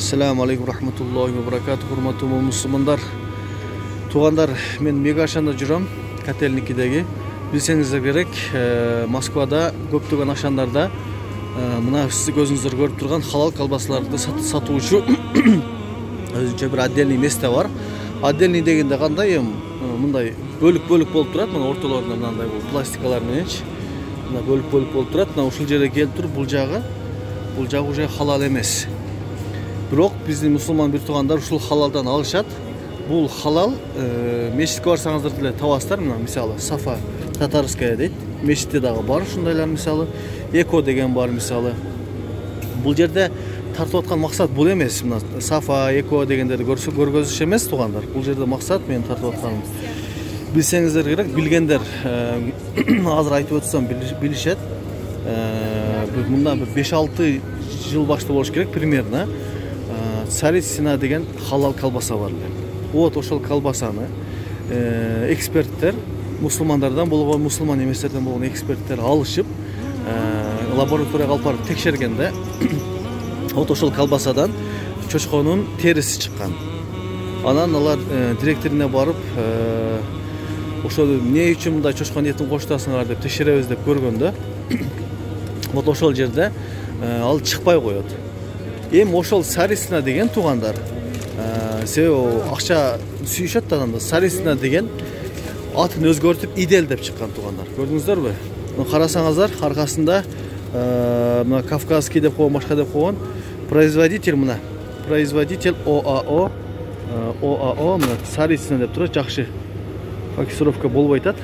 Assalamu alaikum rahmatullohi va barakatuh. Hurmatli musulmonlar. Туғандар, мен Мегашанда жүрөм, Котельникидеги. Билсеңиздер керек, Москвада көптөгөн ашандарда мына сиз көзүңүздөр көрүп турган халал колбасаларды сатуучу өзүнчө бир отдельный место бар. Отдельный дегенде кандай мындай бөлүк-бөлүк болуп турат, мына ортолорунда мындай пластикалар мененчи. Мына бөлүк-бөлүк болуп турат. Мына ушул жерге келип туруп, бул жагы уже халал эмес. Бирок биздин мусулман бир туугандар ушул халалдан алышат. Бул халал мешитке барсаңыздар деле табасыздар. Мына мисалы Сафа Татарская дейт. Мешитте дагы бар ушундайлар, мисалы Эко деген бар, мисалы. Бул жерде тартып аткан максат бул эмес. Мына Сафа, Эко дегендерди көргөзүш эмес туугандар. Бул жерде максат менин тартып атканым. Билсеңиздер керек, билгендер азыр айтып өтсөм билишет. Мындан бир 5-6 жыл башта болуш керек примерно. Царицына деген халал колбаса бар. Вот ошол колбасаны эксперттер, мусулмандардан болгон, мусулман эместерден болгон эксперттер алышып, лабораторияга алып барып текшергенде, вот ошол колбасадан чочконун териси чыккан. Анан алар директоруна барып, ошол эмне үчүн мындай чочкон этин коштасыңар деп текшеребиз деп көргөндө, вот ошол жерде ал чыкпай коет. Эми ошол Царицына деген туугандар, себеби акча сүйүшөт да адамдар. Царицына деген атын өзгөртүп Идель деп чыккан туугандар. Көрдүңүздөрбү? Мына карасаңыздар, аркасында мына Кавказский деп койгон, башка деп койгон. Производитель мына. Производитель ОАО мына Царицына деп турат. Жакшы фокусировка болбой атат.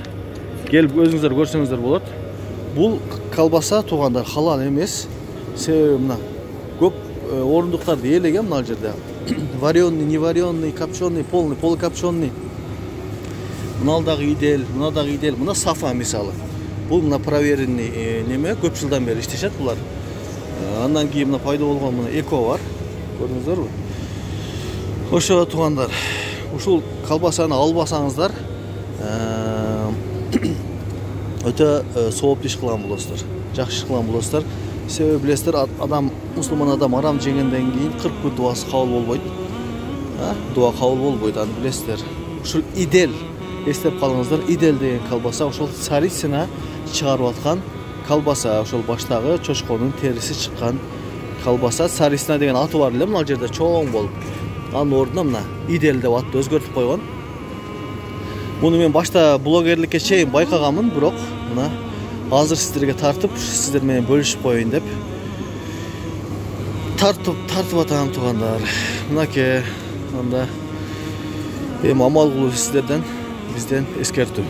Келип өзүңүздөр көрсөңүздөр болот. Бул колбаса туугандар халал эмес. Себеби мына көп орундуктарды ээлеген мына жерде. Вареный, невареный, копченый, полный, полукопченый. Мына дагы Идель, мына дагы Идель, мына Сафа мисалы. Бул мына проверенный неме, көп жылдан бери иштешет булар. Андан кийин мына пайда болгон мына Эко бар. Көрдүңүздөрбү? Ошо туугандар, ушул колбасаны албасаңыздар, өтө сооп иш кылган болосуздар. Жакшы кылган болосуздар. Себеби билесиздер, адам, мусулман адам арам жегенден кийин 40 күн дуасы кабыл болбойт. Дуа кабыл болбойт, аны билесиздер. Ушул Идель, эстеп калыңыздар, Идель деген колбаса ошол Царицына чыгарып аткан колбаса, ошол баштагы чочконун териси чыккан колбаса. Царицына деген аты бар эле мына жерде чоң болуп. Анын ордуна мына Идель деп атты өзгөртүп койгон. Муну мен башта блогерликке чейин байкаганмын, бирок мына азыр сиздерге тартып, сиздер менен бөлүшүп коеюн деп тартып атам туугандар. Мынакей анда эми амал кылуу сиздерден, бизден эскертүү.